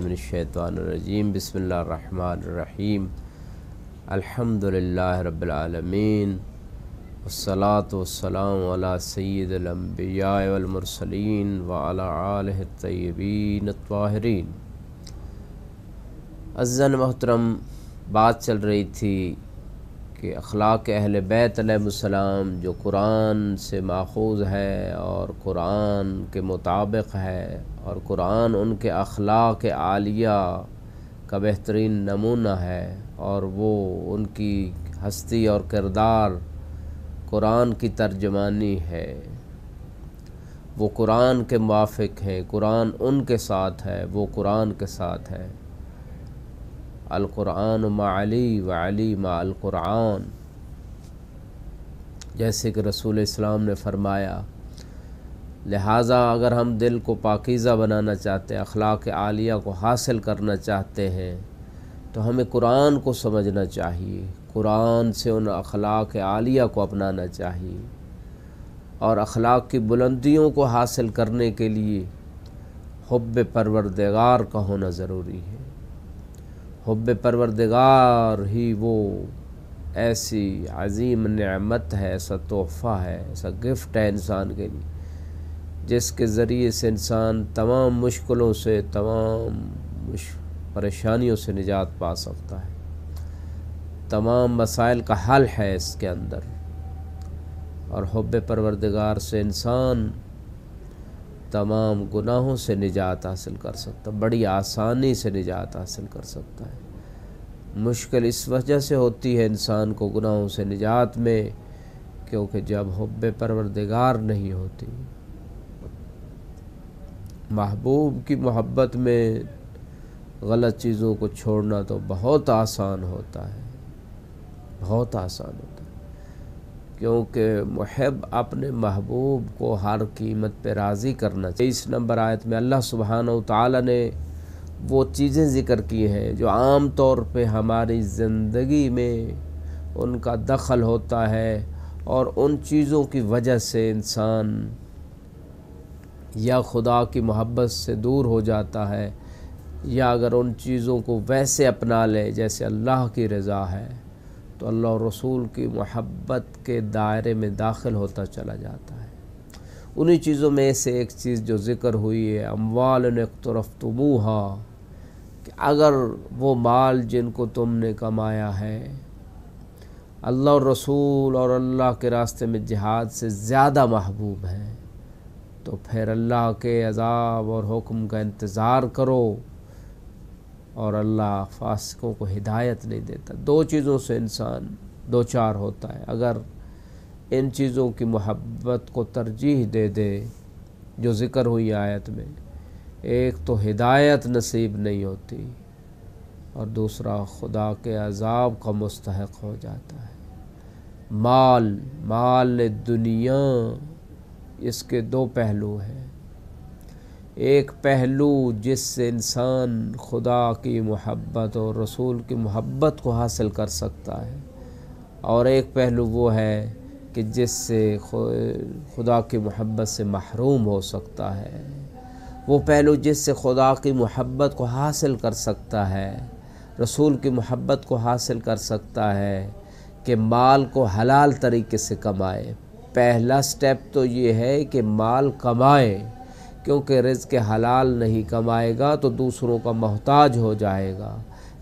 मिनश्शैतानिर्रजीम बिस्मिल्लाहिर्रहमानिर्रहीम अल्हम्दुलिल्लाहि रब्बिल आलमीन वस्सलातु वस्सलामु अला सय्यिदिल अंबिया'i वल मुरसलीन व अला आलिहि तय्यबीन अत्ताहिरीन। अज़्ज़न मोहतरम, बात चल रही थी कि अखलाक अहले बैत अलैहिस्सलाम जो कुरान से माखूज़ है और कुरान के मुताबिक है और कुरान उनके अखलाक आलिया का बेहतरीन नमूना है और वो उनकी हस्ती और किरदार कुरान की तर्जमानी है। वो कुरान के मुवाफ़िक हैं, कुरान उनके साथ है, वो कुरान के साथ है। अल कुरान मअली व अली मअल कुरान, जैसे कि रसूल इस्लाम ने फरमाया। लिहाजा अगर हम दिल को पाकीज़ा बनाना चाहते हैं, अखलाक आलिया को हासिल करना चाहते हैं, तो हमें कुरान को समझना चाहिए, कुरान से उन अखलाक आलिया को अपनाना चाहिए और अखलाक की बुलंदियों को हासिल करने के लिए हुब्ब परवरदिगार का होना ज़रूरी है। हुब्ब परवरदिगार ही वो ऐसी अज़ीम नेमत है, ऐसा तोहफ़ा है, ऐसा गिफ्ट है इंसान के लिए, जिसके ज़रिए से इंसान तमाम मुश्किलों से, तमाम परेशानियों से निजात पा सकता है। तमाम मसाइल का हल है इसके अंदर। और हुब्ब परवरदिगार से इंसान तमाम गुनाहों से निजात हासिल कर सकता, बड़ी आसानी से निजात हासिल कर सकता है। मुश्किल इस वजह से होती है इंसान को गुनाहों से निजात में, क्योंकि जब हुब्ब परवरदिगार नहीं होती, महबूब की मोहब्बत में गलत चीज़ों को छोड़ना तो बहुत आसान होता है, बहुत आसान होता है, क्योंकि मुहिब अपने महबूब को हर कीमत पे राज़ी करना चाहिए। इस नंबर आयत में अल्लाह सुब्हानहू तआला ने वो चीज़ें ज़िक्र की हैं जो आम तौर पे हमारी ज़िंदगी में उनका दखल होता है और उन चीज़ों की वजह से इंसान या खुदा की मोहब्बत से दूर हो जाता है, या अगर उन चीज़ों को वैसे अपना ले जैसे अल्लाह की रज़ा है, तो अल्लाह और रसूल की मोहब्बत के दायरे में दाखिल होता चला जाता है। उन्हीं चीज़ों में से एक चीज़ जो ज़िक्र हुई है, अम्वालन इक़्तरफ़्तुमूहा, कि अगर वो माल जिनको तुमने कमाया है अल्लाह और रसूल और अल्लाह के रास्ते में जिहाद से ज़्यादा महबूब है, तो फिर अल्लाह के अज़ाब और हुक्म का इंतज़ार करो। और अल्लाह फासिकों को हिदायत नहीं देता। दो चीज़ों से इंसान दो चार होता है। अगर इन चीज़ों की मोहब्बत को तरजीह दे दे जो ज़िक्र हुई आयत में, एक तो हिदायत नसीब नहीं होती और दूसरा खुदा के अज़ाब का मुस्तहक़ हो जाता है। माल दुनिया, इसके दो पहलू हैं। एक पहलू जिससे इंसान खुदा की मोहब्बत और रसूल की मोहब्बत को हासिल कर सकता है, और एक पहलू वो है कि जिससे खुदा की मोहब्बत से महरूम हो सकता है। वो पहलू जिससे खुदा की मोहब्बत को हासिल कर सकता है, रसूल की मोहब्बत को हासिल कर सकता है कि माल को हलाल तरीके से कमाए। पहला स्टेप तो ये है कि माल कमाए, क्योंकि रिज़्क़ हलाल नहीं कमाएगा तो दूसरों का मोहताज हो जाएगा।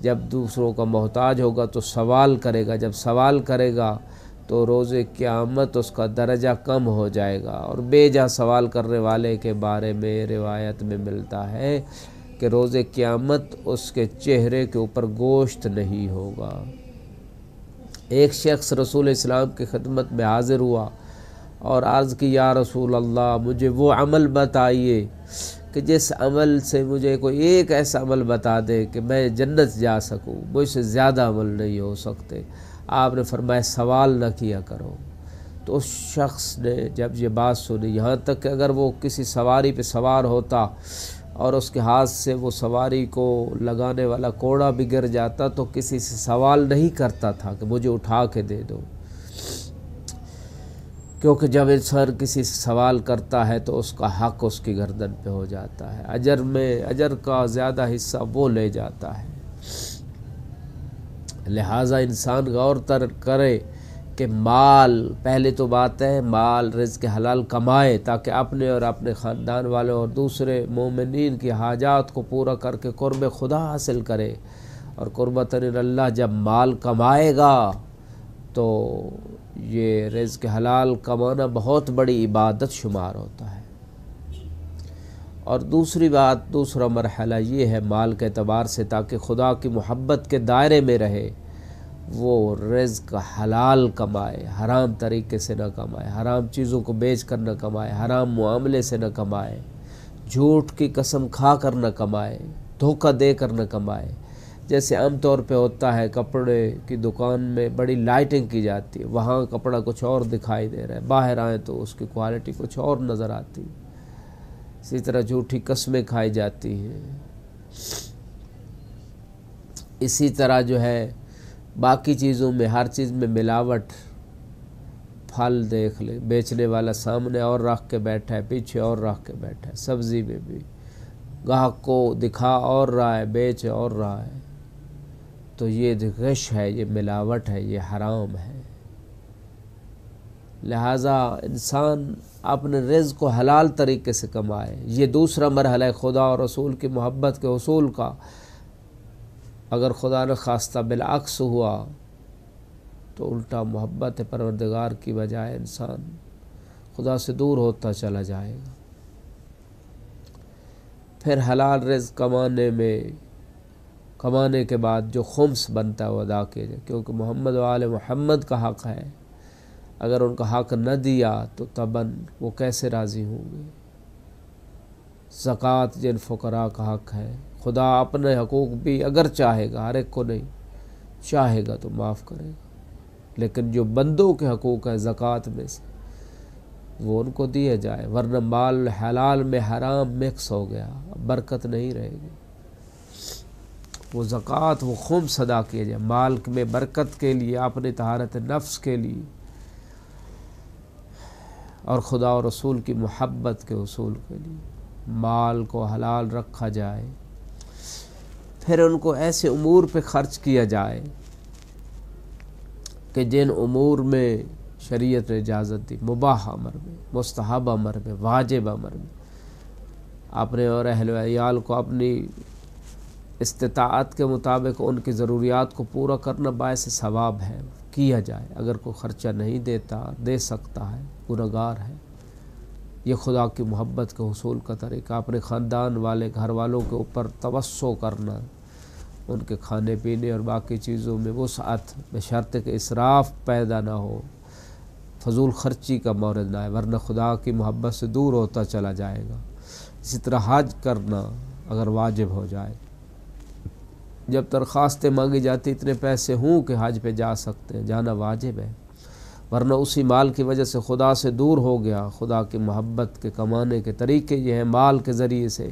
जब दूसरों का मोहताज होगा तो सवाल करेगा, जब सवाल करेगा तो रोज़े क़यामत उसका दर्जा कम हो जाएगा। और बेजा सवाल करने वाले के बारे में रिवायत में मिलता है कि रोज़े क़यामत उसके चेहरे के ऊपर गोश्त नहीं होगा। एक शख्स रसूल इस्लाम की खिदमत में हाज़िर हुआ और अर्ज़ की, या रसूल अल्लाह, मुझे वो अमल बताइए कि जिस अमल से मुझे कोई एक ऐसा अमल बता दे कि मैं जन्नत जा सकूं, मुझसे ज़्यादा अमल नहीं हो सकते। आपने फरमाया, सवाल न किया करो। तो उस शख्स ने जब ये बात सुनी, यहाँ तक कि अगर वो किसी सवारी पे सवार होता और उसके हाथ से वो सवारी को लगाने वाला कोड़ा भी गिर जाता तो किसी से सवाल नहीं करता था कि मुझे उठा के दे दो। کیونکہ جب انسان کسی سے سوال کرتا ہے تو اس کا حق اس کی گردن پہ ہو جاتا ہے، اجر کا زیادہ حصہ وہ لے جاتا ہے۔ لہٰذا انسان غور کرے کہ مال، پہلے تو بات ہے مال رزق حلال کمائے تاکہ اپنے اور اپنے خاندان والوں اور دوسرے مومنین کی حاجات کو پورا کر کے قرب خدا حاصل کرے، اور قربۃ اللہ جب مال کمائے گا تو یہ رزق حلال کمانا بہت بڑی عبادت شمار ہوتا ہے۔ اور دوسری بات، دوسرا مرحلہ یہ ہے مال کے اعتبار سے تاکہ خدا کی محبت کے دائرے میں رہے، وہ رزق حلال کمائے، حرام طریقے سے نہ کمائے، حرام چیزوں کو بیچ کر نہ کمائے، حرام معاملے سے نہ کمائے، جھوٹ کی قسم کھا کر نہ کمائے، دھوکہ دے کر نہ کمائے۔ جیسے عام طور پہ ہوتا ہے کپڑے کی دکان میں بڑی لائٹنگ کی جاتی ہے، وہاں کپڑا کچھ اور دکھائی دے رہا ہے، باہر آئیں تو اس کی کوالٹی کچھ اور نظر آتی ہے۔ اسی طرح جھوٹی قسمیں کھائی جاتی ہیں۔ اسی طرح جو ہے باقی چیزوں میں، ہر چیز میں ملاوٹ۔ پھل دیکھ لے، بیچنے والا سامنے اور رکھ کے بیٹھا ہے، پیچھے اور رکھ کے بیٹھا ہے، سبزی میں بھی گاہک کو دکھا اور رہا ہے، بیچ اور رہا ہے، تو یہ غش ہے، یہ ملاوٹ ہے، یہ حرام ہے۔ لہٰذا انسان اپنے رزق کو حلال طریقے سے کمائے۔ یہ دوسرا مرحلہ ہے خدا اور رسول کی محبت کے حصول کا۔ اگر خدا نہ خواستہ بالعکس ہوا تو الٹا محبت پروردگار کی بجائے انسان خدا سے دور ہوتا چلا جائے گا۔ پھر حلال رزق کمانے کے بعد جو خمس بنتا ہے وہ ادا کیا جائے، کیونکہ محمد و آل محمد کا حق ہے۔ اگر ان کا حق نہ دیا تو تباً وہ کیسے راضی ہوں گے؟ زکوٰۃ جن فقراء کا حق ہے، خدا اپنے حقوق بھی اگر چاہے گا، ہر ایک کو نہیں، چاہے گا تو معاف کرے گا، لیکن جو بندوں کے حقوق ہے زکوٰۃ میں سے وہ ان کو دیا جائے، ورنہ مال حلال میں حرام مکس ہو گیا، برکت نہیں رہے گی۔ وہ زکوٰۃ، وہ خمس ادا کیا جائے مال میں برکت کے لیے، اپنی طہارت نفس کے لیے، اور خدا اور رسول کی محبت کے حصول کے لیے مال کو حلال رکھا جائے۔ پھر ان کو ایسے امور پہ خرچ کیا جائے کہ جن امور میں شریعت نے اجازت دی، مباح امر میں، مستحب امر میں، واجب امر میں، اپنے اور اہل و عیال کو اپنی استطاعت کے مطابق ان کی ضروریات کو پورا کرنا باعث ثواب ہے، کیا جائے۔ اگر کوئی خرچہ نہیں دیتا، دے سکتا ہے، گنہگار ہے۔ یہ خدا کی محبت کے حصول کا طریقہ، اپنے خاندان والے، گھر والوں کے اوپر توسع کرنا، ان کے کھانے پینے اور باقی چیزوں میں وسعت، بشرط کہ اسراف پیدا نہ ہو، فضول خرچی کا مورد نہ ہے، ورنہ خدا کی محبت سے دور ہوتا چلا جائے گا۔ اسی طرح حج کرنا اگر واجب ہو جائے، جب درخواستیں مانگی جاتی اتنے پیسے ہوں کہ حج پہ جا سکتے ہیں، جانا واجب ہے، ورنہ اسی مال کی وجہ سے خدا سے دور ہو گیا۔ خدا کی محبت کے کمانے کے طریقے یہ ہیں، مال کے ذریعے سے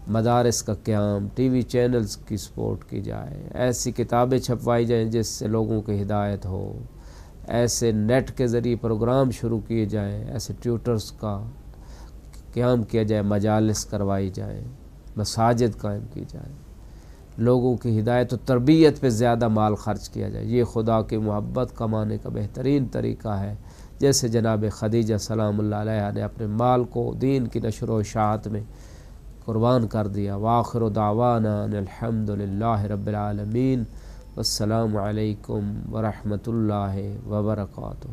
مدارس کا قیام، ٹی وی چینلز کی سپورٹ کی جائے، ایسی کتابیں چھپوائی جائیں جس سے لوگوں کی ہدایت ہو، ایسے نیٹ کے ذریعے پروگرام شروع کیے جائیں، ایسے ٹیوٹرز کا قیام کیا جائے، مجالس کروائی جائیں، مساجد قائم کی جائیں، لوگوں کی ہدایت و تربیت پہ زیادہ مال خرچ کیا جائے۔ یہ خدا کی محبت کمانے کا بہترین طریقہ ہے، جیسے جناب خدیجہ سلام اللہ علیہا نے اپنے مال کو دین کی نشر و اشاعت میں قربان کر دیا۔ وآخر دعوانا ان الحمد للہ رب العالمین، والسلام علیکم ورحمۃ اللہ وبرکاتہ۔